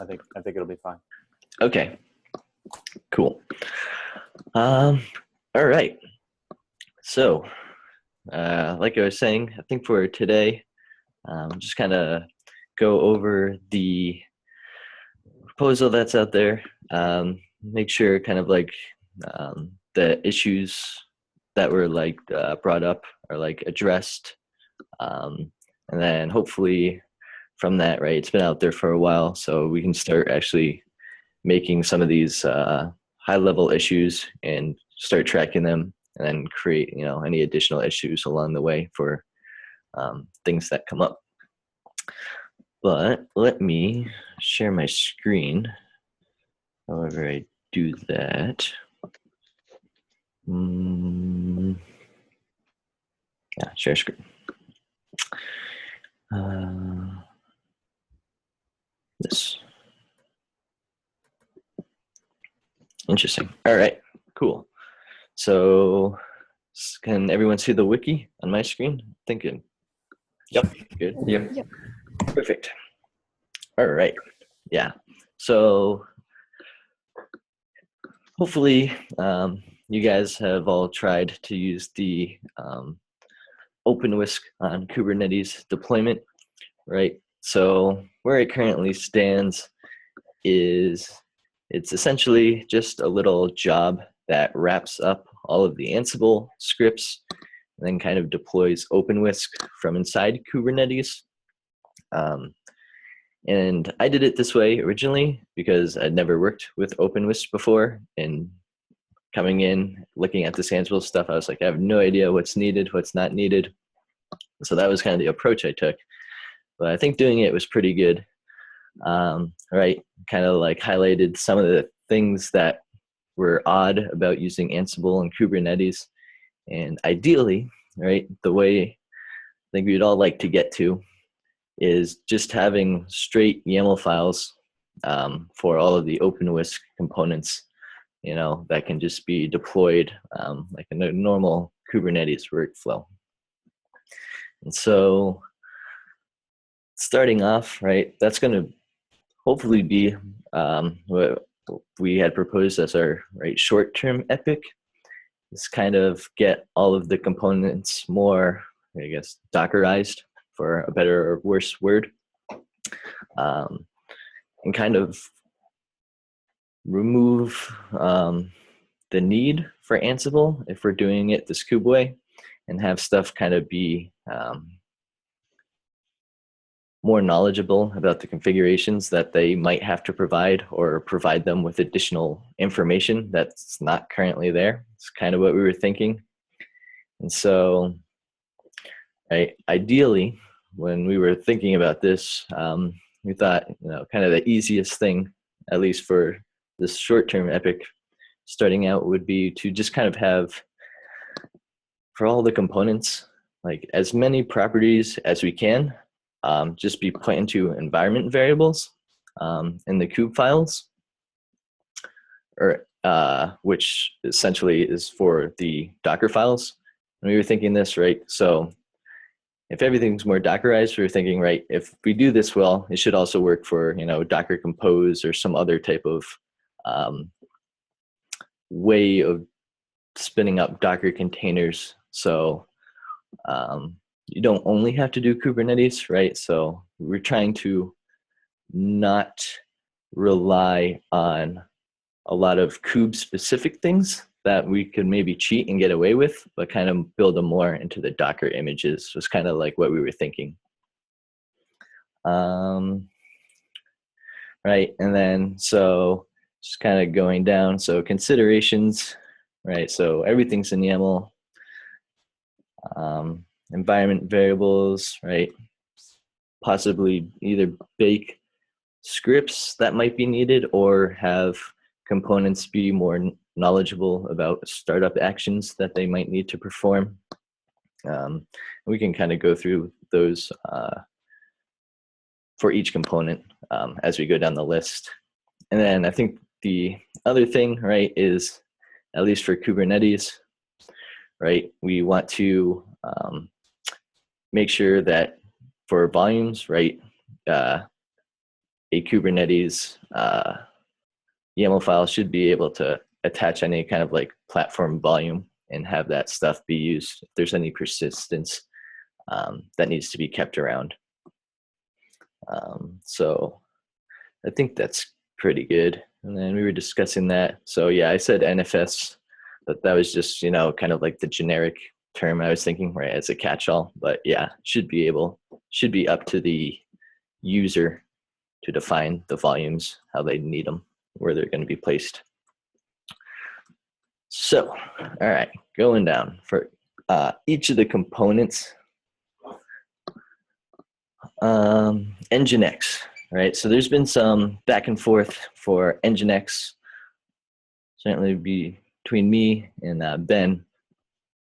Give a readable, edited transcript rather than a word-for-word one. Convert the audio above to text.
I think it'll be fine. Okay, cool. All right. So, like I was saying, I think for today, just kind of go over the proposal that's out there. Make sure kind of like the issues that were like brought up are like addressed, and then hopefully from that, right, it's been out there for a while, so we can start actually making some of these high level issues and start tracking them, and then create, you know, any additional issues along the way for things that come up. But let me share my screen. However I do that. Yeah, share screen. This. Interesting. All right, cool. So can everyone see the wiki on my screen? Thinking. Yep, good. Yep. Perfect. All right, yeah. So hopefully you guys have all tried to use the OpenWhisk on Kubernetes deployment, right? So where it currently stands is it's essentially just a little job that wraps up all of the Ansible scripts and then kind of deploys OpenWhisk from inside Kubernetes. And I did it this way originally because I'd never worked with OpenWhisk before, and coming in, looking at this Ansible stuff, I was like, I have no idea what's needed, what's not needed. So that was kind of the approach I took. But I think doing it was pretty good. Right, kind of like highlighted some of the things that were odd about using Ansible and Kubernetes. And ideally, right, the way I think we'd all like to get to is just having straight YAML files for all of the OpenWhisk components, you know, that can just be deployed like a normal Kubernetes workflow. And so starting off, right, that's going to hopefully be what we had proposed as our short-term epic. Is kind of get all of the components more, I guess, Dockerized, for a better or worse word, and kind of remove the need for Ansible if we're doing it this Kube way, and have stuff kind of be more knowledgeable about the configurations that they might have to provide, or provide them with additional information that's not currently there. It's kind of what we were thinking. And so ideally, when we were thinking about this, we thought, you know, kind of the easiest thing, at least for this short-term epic starting out, would be to just kind of have, for all the components, like as many properties as we can, just be put into environment variables in the kube files, or which essentially is for the Docker files. And we were thinking this, right? So if everything's more Dockerized, we were thinking, right, if we do this well, it should also work for, you know, Docker Compose or some other type of way of spinning up Docker containers. So you don't only have to do Kubernetes, right? So we're trying to not rely on a lot of kube specific things that we could maybe cheat and get away with, but kind of build them more into the Docker images was kind of like what we were thinking. Right, and then so just kind of going down, so considerations, right? So everything's in YAML. Environment variables, right? Possibly either bake scripts that might be needed, or have components be more knowledgeable about startup actions that they might need to perform. We can kind of go through those for each component as we go down the list. And then I think the other thing, right, is, at least for Kubernetes, right, we want to make sure that for volumes, right, a Kubernetes YAML file should be able to attach any kind of like platform volume and have that stuff be used if there's any persistence that needs to be kept around. So I think that's pretty good. And then we were discussing that. So yeah, I said NFS, but that was just, kind of like the generic term I was thinking, right, as a catch-all. But yeah, should be up to the user to define the volumes, how they need them, where they're going to be placed. So, all right, going down for each of the components. Nginx, right? So there's been some back and forth for Nginx, certainly between me and Ben,